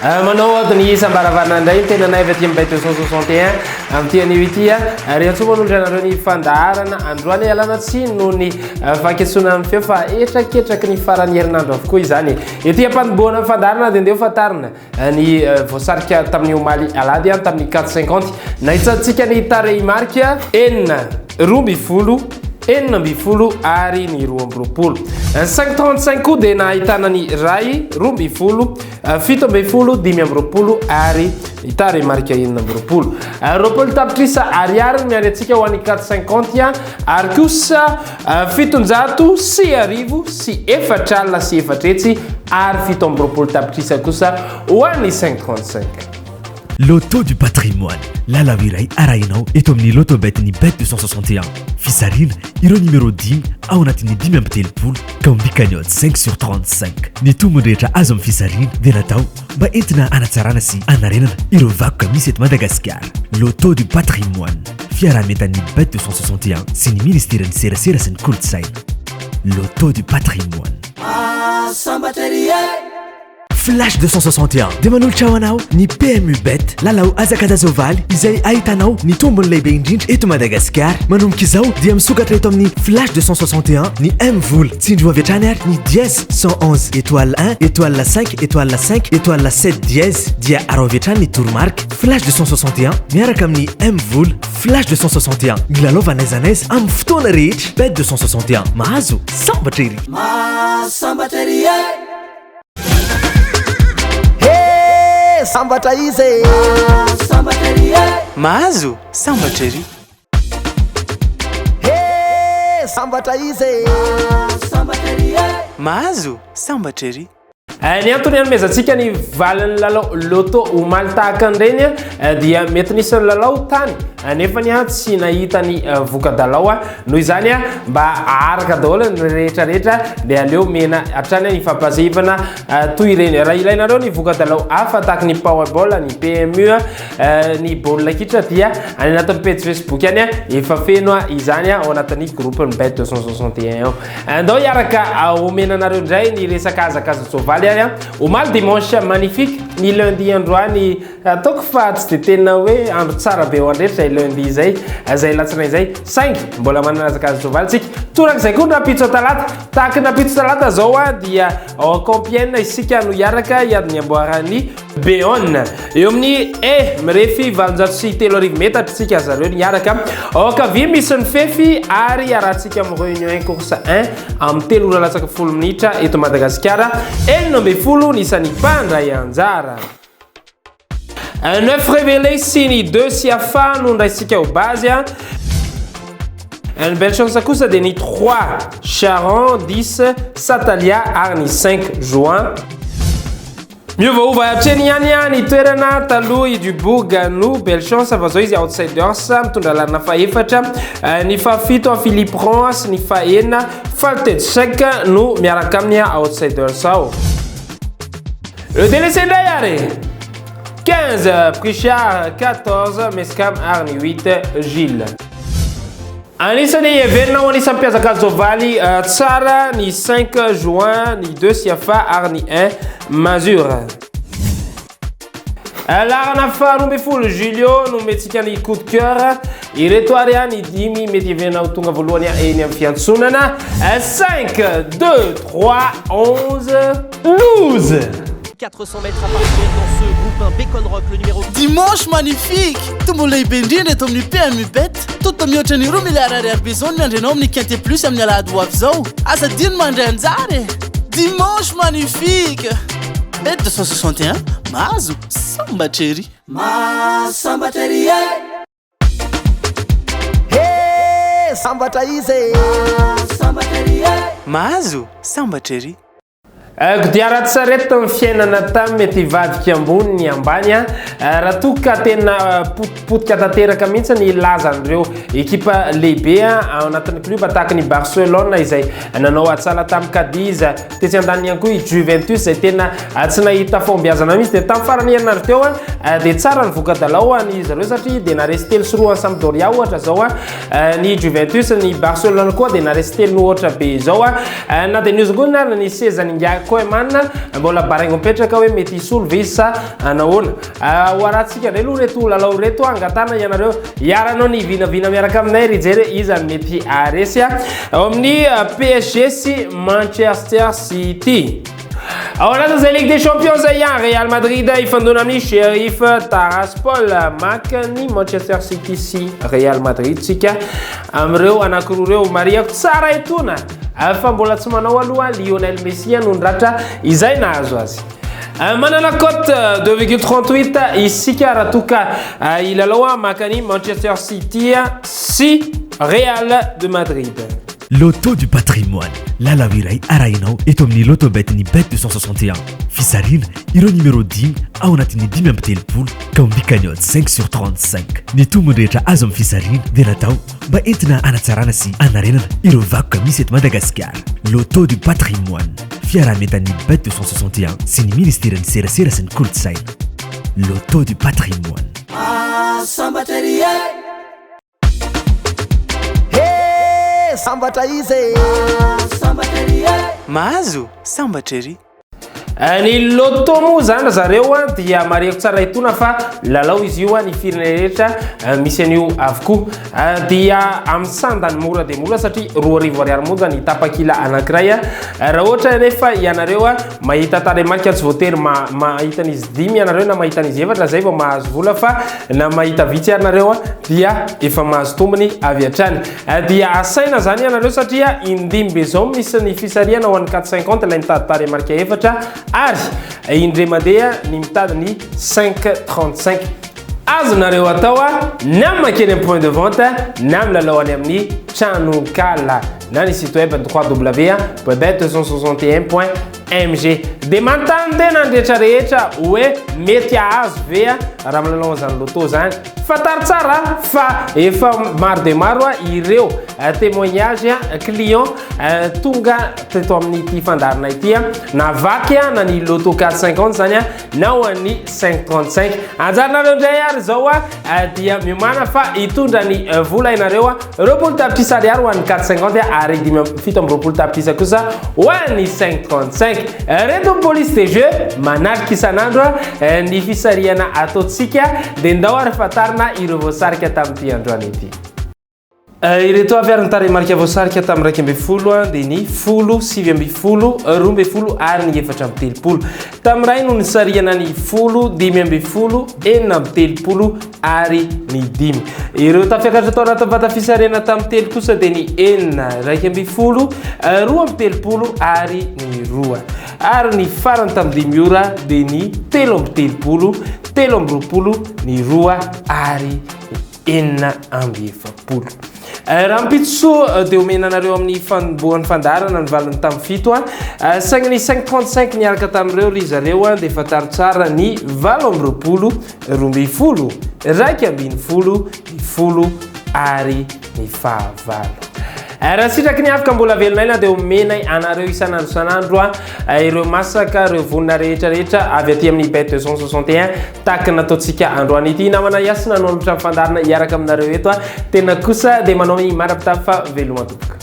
manao adiny isam-baravarana indray tena nay avy aty amin'ny 261 amin'ity anio ity rehetso moa nondranareo ny fandaharana androany alana tsy noho ny fanketsona amin'ny feo fa etraketraky ny farany herinandro avokoa izany ity ampanimboana fandaharana dia ndeo fatarina ny voasarika tamin'ny omaly alady tamin'ny 450 nahitsantsika ny tarei marika enina roa mbifolo enina mbifolo ary ny roa ambiroapolo 535 koa dia nahitana ny ray roa mbifolo fito ambifolo dimy ambiroapolo ary itare marika enina ambiroapolo roapolo tapitrisa ariary miary antsika ho an'ny 450 ary kosa fitonjato sy arivo sy efatralina sy efatretsy ary fito ambiroapolo tapitrisa kosa ho an'ny 535. Loto du patrimoine. Lalao iray arahinao eto amin'ny Lotobet ny Bet 261. Fisarina ireo numéro 10 ao anatin'ny 5 amby telopolo ka ombikany 5 sur 35. Ny tombony rehetra azo amin'ny fisarina dia natao mba entina anatsarana sy anarenana ireo vakoka misy eto Madagasikara. Loto du patrimoine. Fiarahametan'ny Bet 261 sy ny ministère serasera sy ny kolontsaina. Loto du patrimoine. Flash 261 dia manolotra ho anao ny PMU Bet lalao azakadazovaly izay ahitanao ny tombony lehibe indrindra eto Madagasikara. Manomboka izao dia misokatra eto amin'ny Flash 261 ny M-Vol tsindry ho avy hatrany ary ny dièse 111 étoile 1 étoile 5 étoile 5 étoile 7 dièse dia aro avy hatrany ny tourmarque. Flash 261 miaraka amin'ny M-Vol. Flash 261 milalova naiza naiza amin'ny fotoana rehetra. Bet 261 mahazo sambatra ery. Sambatra izy mahazo sambatra ery. Sambatra izy mahazo sambatra ery. Ny antony anomezantsika ny valin'ny lalao loto omaly tahaka an'ireny dia mety nisy ny lalao tany nefa ny tsy nahita ny voka-dalao noho izany mba araka daholo ny rehetrarehetra dia aleo mena hatrany ny fampazevana toy ireny. Raha ilainareo ny voka-dalao hafa tahaka ny powerball, ny PMU, ny baolina kitra dia any anatin'ny page Facebook any efa feno izany ao anatin'ny groupe ny Bet 261. Andao hiaraka omenanareo indray ny resaka azakaza tsovaly omaly dimanche magnifique ny lundi androany ataoko fa tsy dia tena hoe andro tsara be ho andretra lundi zay latsinainy zay saingy mbola manana azakaza tsovaly tsika torak'izay koa napitso talata tahaka napitso talata zao dia ao Compiègne isika no hiaraka hiady ny amboarany Béon eo amin'ny mirefy 703 metatra tsika zareo ny hiaraka ao Kavia misy ny fefy ary arahantsika amin'ny réunion course 1 amin'ny 3 ora latsaka 10 minitra eto Madagasikara enina mbifolo nisany mpandray anjara 9 révélé sy ny 2 sy afa no ndraisika ho base une belle chance kosa dia ny 3 Charon 10 Satalia ary ny 5 Juin. Miova hatreny ihany ny toerana taloha du Bogano belle chance fa zao izy outsiders mitondra lalana faefatra ny fafito Philippe Rance ny faenina Faltetsek no miaraka amin'ny outsiders ao. Le délaissé ndayare 15 Prichard 14 Mescam ary ny 8 Gilles. Anisany heverina ho anisan'ny mpiazakalo tsovaly tsara ny 5 Juin ny 2 Siafa ary ny 1 Mazure. Larana faharoa ambifolo Julio no metsika ny coup de cœur ireto ary ny 10 mety heverina ho tonga voalohany eny amin'ny fiantsonana 5 2 3 11 12 400 mètres à partir dans ce groupe 1 Bacon Rock, le numéro dimanche magnifique tombolo lehibe indrindra eto amin'ny PMU Bet toto mihoatra ny 2 milliard ariary be zao miandrenao amin'ny quinte plus amin'ny alahady ho avy zao asa dino mandray anjary dimanche magnifique Bet 261 mahazo sambatra ery sambatra ery sambatra izy mahazo sambatra ery. Kodiaran-tsarety ny fiainana tamy mety hivadika ambony ny ambany raha toka tena potipotika tanteraka mihitsy ny lazan'ireo ekipa lehibe ao anatin'ny club tahaka ny Barcelona izay nanao atsala tamin'ny Cadiz tetsy andaniny ihany koa i Juventus izay tena tsy nahita fombiazana mihitsy dia tamin'ny farany herinandro teo dia tsara ny voka-dalao ny zareo satria dia naresy telo sy roa Sampdoria ohatra zao ny Juventus ny Barcelona koa dia naresy telo ohatra be zao na dia niozongona ny sezany Koeman mbola baraigna mipetraka hoe mety isolo ve sa anahoana hoaratsika ndray aloha reto lalao reto angatana ianareo iaranao ny vinavina miaraka aminay ry jery izany mety aresy ao amin'ny PSG sy Manchester City. Ao anatin' izay Ligue des Champions zay Real Madrid ifandona amin'ny Sheriff Tiraspol maka ny Manchester City sy Real Madrid tsika amin'ireo anankiroa reo mariako tsara etona fa mbola tsy manao aloha Lionel Messi nondratra izay nahazo azy. Manana cote 2,38 isika raha toka ilalao maka ny Manchester City sy Real de Madrid. Loto du patrimoine. Lalao iray arahinao eto amin'ny Lotobet ny Bet 261. Fisarina ireo numéro 10 ao anatin'ny 10 amby telopolo ka ombikanyod 5 sur 35. Ny tombony rehetra azo amin'ny fisarina dia natao mba entina anatsarana sy anarenana ireo vakoka misy eto Madagasikara. Loto du patrimoine. Fiarahametan'ny Bet 261 sy ny ministéran'ny serasera sy ny kolontsaina. Loto du patrimoine. Sambatra izy mahazo sambatra ery. Ny loto moa zany zareo dia mariako tsara etona fa lalao izy io ny firene rehetra misy an'io avokoa dia amin'ny sandany mora dia mora satria 2,000 monja ny tapakila anankiray raha ohatra nefa ianareo mahita taremarika tsy voatery mahitan'izy 10 ianareo na mahitan'izy 7 zay vao mahazo vola fa na mahita vitsy ianareo dia efa mahazo tombony avy hatrany dia asaina zany ianareo satria indimy zao misy ny fisariana ho an'ny 450 ilay mitady taremarika 7 ary indray mandeha ny mitady ny 5,35 azonareo atao na makeny amin'ny point de vente na milalao any amin'ny tranokala na ny site web www.bet261.mg dia manontany tena ny rehetrarehetra hoe mety ahazo ve raha milalao zany loto zany fatary tsara fa efa maro dia maro ireo témoignage client tonga teto amin'ny ity fandarina ity na vaky na ny loto 450 zany na ho an'ny 5,35 anjarinareo ndray ary zao dia miomana fa hitondra ny vola inareo roapolo tapitrisa ariary ho an'ny 450 ary 7 tapitrisa kosa ho an'ny 5,35 reto police de jeu manarika isan'andro ny fisariana ataotsika dia ndao ary fatarina ireo voasarika tamin'ity androany ity. Ireto avy ary ny taremarika voasarika tamin'ny 2,10 dia ny 10, 7,10, 12 ary ny 4,30. Tamin'ny ray no nisariana ny 10, 5,10, 4,30 ary ny 5. Ireo tafiakatra tao anaty vata fisarena tamin'ny 3 kosa dia ny 4, 2,10, 2,30 ary ny 2. Ary ny farany tamin'ny 5 ora dia ny 7,30, 7,20, ny 2 ary 4,70. Raha mpitso dia omenanareo amin'ny fanombohan'ny fandarana ny valiny tamin'ny 7 saigny 5,35 niaraka tamin'ireo ry zareo dia fataro tsara ny 7,20, 2,20, 2,20, 10 ary ny 9. Raha sitraky ny afaka mbola velonay na dia omenay anareo isan'andro ireo masaka ireo vonina rehetrarehetra avy aty amin'ny Bet 261 tahaka nataontsika androany ity namana iasina nanolotra fandarina iaraka aminareo eto tena kosa dia manao ny marapitafy fa veloma topoka.